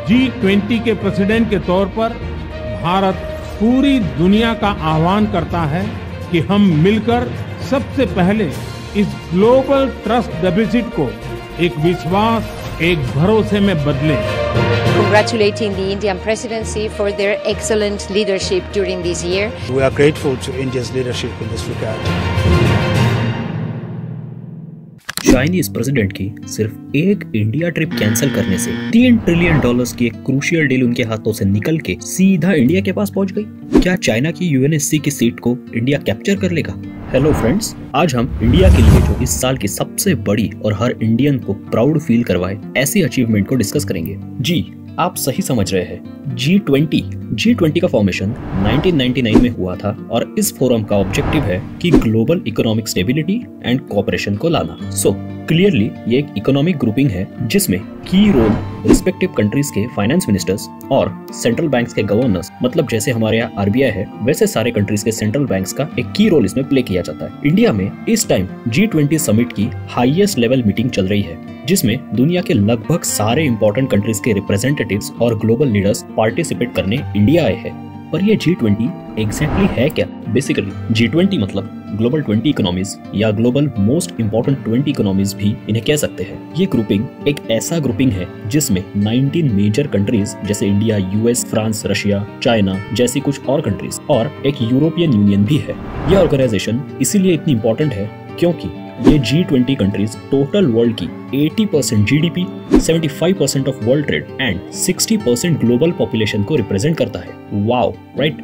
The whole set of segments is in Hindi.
G20 के प्रेसिडेंट के तौर पर भारत पूरी दुनिया का आह्वान करता है कि हम मिलकर सबसे पहले इस ग्लोबल ट्रस्ट डेफिसिट को एक विश्वास, एक भरोसे में बदलें। Congratulating the Indian presidency for their excellent leadership during this year. We are grateful to India's leadership in this regard. Chinese president की सिर्फ एक इंडिया ट्रिप कैंसिल करने से $3 ट्रिलियन की एक क्रूशियल डील उनके हाथों से निकल के सीधा इंडिया के पास पहुंच गई। क्या चाइना की यूएनएससी की सीट को इंडिया कैप्चर कर लेगा? हेलो फ्रेंड्स, आज हम इंडिया के लिए जो इस साल की सबसे बड़ी और हर इंडियन को प्राउड फील करवाए ऐसी अचीवमेंट को डिस्कस करेंगे। जी, आप सही समझ रहे हैं, G20 का फॉर्मेशन 1999 में हुआ था और इस फोरम का ऑब्जेक्टिव है कि global economic stability and cooperation को लाना। सो क्लियरली ये एक इकोनॉमिक ग्रुपिंग है जिसमें की रोल रिस्पेक्टिव कंट्रीज के फाइनेंस मिनिस्टर्स और सेंट्रल बैंक्स के गवर्नर्स, मतलब जैसे हमारे यहाँ आरबीआई है वैसे सारे कंट्रीज के सेंट्रल बैंक्स का एक की रोल इसमें प्ले किया जाता है। इंडिया में इस टाइम G20 समिट की हाईएस्ट लेवल मीटिंग चल रही है जिसमें दुनिया के लगभग सारे इंपॉर्टेंट कंट्रीज के रिप्रेजेंटेटिव्स और ग्लोबल लीडर्स पार्टिसिपेट करने इंडिया आए हैं। पर ये G20 एग्जैक्टली है क्या? बेसिकली G20 मतलब ग्लोबल 20 इकोनॉमीज या ग्लोबल मोस्ट इंपॉर्टेंट 20 इकोनॉमीज भी इन्हें कह सकते हैं। ये ग्रुपिंग एक ऐसा ग्रुपिंग है जिसमें 19 मेजर कंट्रीज जैसे India, US, France, Russia, China जैसी कुछ और कंट्रीज और एक यूरोपियन यूनियन भी है। ये ऑर्गेनाइजेशन इसीलिए इतनी इंपॉर्टेंट है क्योंकि ये G20 कंट्रीज टोटल वर्ल्ड की 80% GDP, 75% of world trade and 60% global population को रिप्रेजेंट करता है। Wow, right?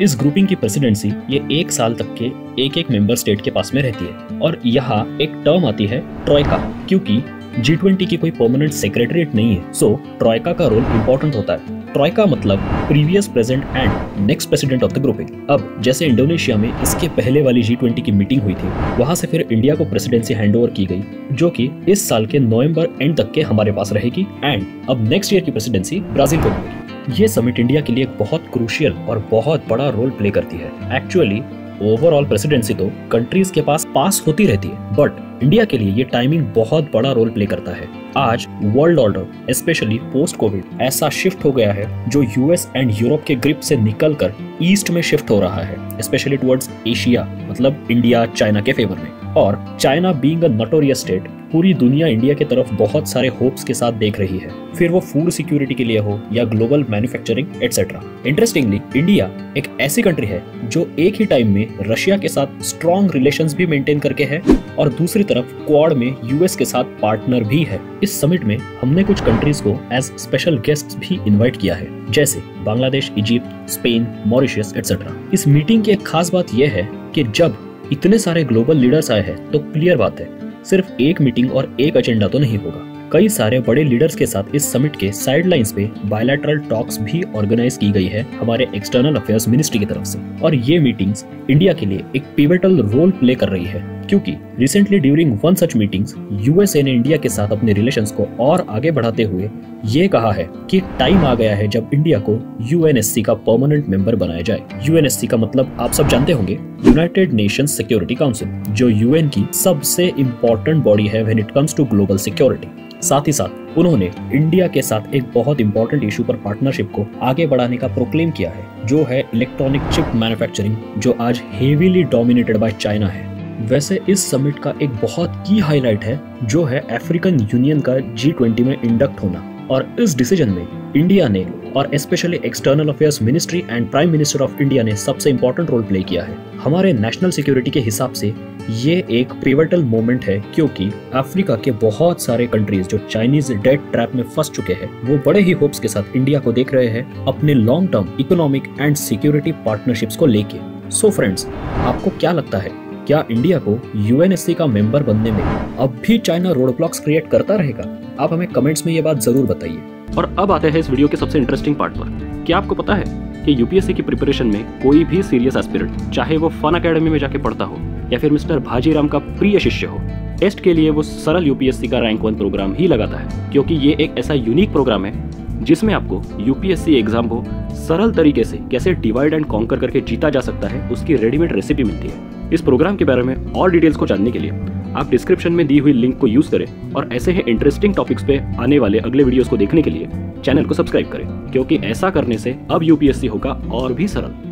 इस ग्रुपिंग की प्रेसिडेंसी ये एक साल तक के एक मेंबर स्टेट के पास में रहती है और यहाँ एक टर्म आती है ट्रॉयका, क्योंकि G20 की कोई परमानेंट सेक्रेटरीट नहीं है, सो ट्रॉयका का रोल इंपॉर्टेंट होता है। ट्रॉयका मतलब previous, present and next president of the grouping. अब जैसे इंडोनेशिया में इसके पहले वाली G20 की मीटिंग हुई थी, वहां से फिर इंडिया को प्रेसिडेंसी हैंडओवर की गई जो कि इस साल के नवंबर एंड तक के हमारे पास रहेगी एंड अब नेक्स्ट ईयर की प्रेसिडेंसी ब्राजील को मिलेगी। ये समिट इंडिया के लिए एक बहुत क्रूशियल और बहुत बड़ा रोल प्ले करती है। एक्चुअली ओवरऑल प्रेसिडेंसी तो कंट्रीज के पास होती रहती है, बट इंडिया के लिए ये टाइमिंग बहुत बड़ा रोल प्ले करता है। आज world order specially post Covid ऐसा शिफ्ट हो गया है जो यूएस एंड यूरोप के ग्रिप से निकलकर ईस्ट में शिफ्ट हो रहा है, स्पेशली टुवर्ड्स एशिया, मतलब इंडिया चाइना के फेवर में। और China being a notorious state, पूरी दुनिया इंडिया की तरफ बहुत सारे होप्स के साथ देख रही है, फिर वो फूड सिक्योरिटी के लिए हो या global manufacturing etcetera. Interestingly India एक ऐसी कंट्री है जो एक ही टाइम में रशिया के साथ स्ट्रॉन्ग रिलेशंस भी मेंटेन करके है और दूसरी तरफ क्वाड में यूएस के साथ पार्टनर भी है। इस समिट में हमने कुछ कंट्रीज को एज स्पेशल गेस्ट्स भी इनवाइट किया है, जैसे Bangladesh, Egypt, Spain, Mauritius etcetera. इस मीटिंग की एक खास बात यह है कि जब इतने सारे ग्लोबल लीडर्स आए हैं तो क्लियर बात है सिर्फ एक मीटिंग और एक एजेंडा तो नहीं होगा। कई सारे बड़े लीडर्स के साथ इस समिट के साइडलाइंस पे बायलैटरल टॉक्स भी ऑर्गेनाइज की गई है हमारे एक्सटर्नल अफेयर्स मिनिस्ट्री की तरफ से। और ये मीटिंग्स इंडिया के लिए एक पिवटल रोल प्ले कर रही है क्योंकि recently during one such meetings USA ने इंडिया के साथ अपने रिलेशंस को और आगे बढ़ाते हुए ये कहा है कि टाइम आ गया है जब इंडिया को यूएनएससी का परमानेंट मेंबर बनाया जाए। यूएनएससी का मतलब आप सब जानते होंगे, यूनाइटेड नेशंस सिक्योरिटी काउंसिल, जो यूएन की सबसे इम्पोर्टेंट बॉडी है when it comes to global security. साथ ही साथ उन्होंने इंडिया के साथ एक बहुत इंपॉर्टेंट इशू पर पार्टनरशिप को आगे बढ़ाने का प्रोक्लेम किया है, जो है इलेक्ट्रॉनिक चिप मैन्युफैक्चरिंग, जो आज हेवीली डोमिनेटेड बाय चाइना है। वैसे इस समिट का एक बहुत की हाईलाइट है जो है अफ्रीकन यूनियन का G20 में इंडक्ट होना, और इस डिसीजन में इंडिया ने और specially external affairs ministry and prime minister of India ने सबसे इंपॉर्टेंट रोल प्ले किया है। हमारे नेशनल सिक्योरिटी के हिसाब से ये एक पिवटल मोमेंट है क्योंकि अफ्रीका के बहुत सारे कंट्रीज जो चाइनीज डेट ट्रैप में फंस चुके हैं वो बड़े ही होप्स के साथ इंडिया को देख रहे हैं अपने long term economic and security partnerships को लेके। सो फ्रेंड्स, आपको क्या लगता है, क्या इंडिया को यूएनएससी का मेंबर बनने में अब भी चाइना रोड ब्लॉक्स क्रिएट करता रहेगा? आप हमें कमेंट्स में ये बात जरूर बताइए। और अब आते हैं इस वीडियो के सबसे इंटरेस्टिंग पार्ट पर। क्या आपको पता है कि यूपीएससी की प्रिपरेशन में कोई भी सीरियस एस्पिरेंट, चाहे वो फन अकेडमी में जाके पढ़ता हो या फिर मिस्टर भाजीराम का प्रिय शिष्य हो, टेस्ट के लिए वो सरल यूपीएससी का रैंक 1 प्रोग्राम ही लगाता है, क्योंकि ये एक ऐसा यूनिक प्रोग्राम है जिसमें आपको यूपीएससी एग्जाम को सरल तरीके से कैसे डिवाइड एंड कॉन्कर करके जीता जा सकता है उसकी रेडीमेड रेसिपी मिलती है। इस प्रोग्राम के बारे में और डिटेल्स को जानने के लिए आप डिस्क्रिप्शन में दी हुई लिंक को यूज करें और ऐसे ही इंटरेस्टिंग टॉपिक्स पे आने वाले अगले वीडियोस को देखने के लिए चैनल को सब्सक्राइब करें, क्योंकि ऐसा करने से अब यूपीएससी होगा और भी सरल।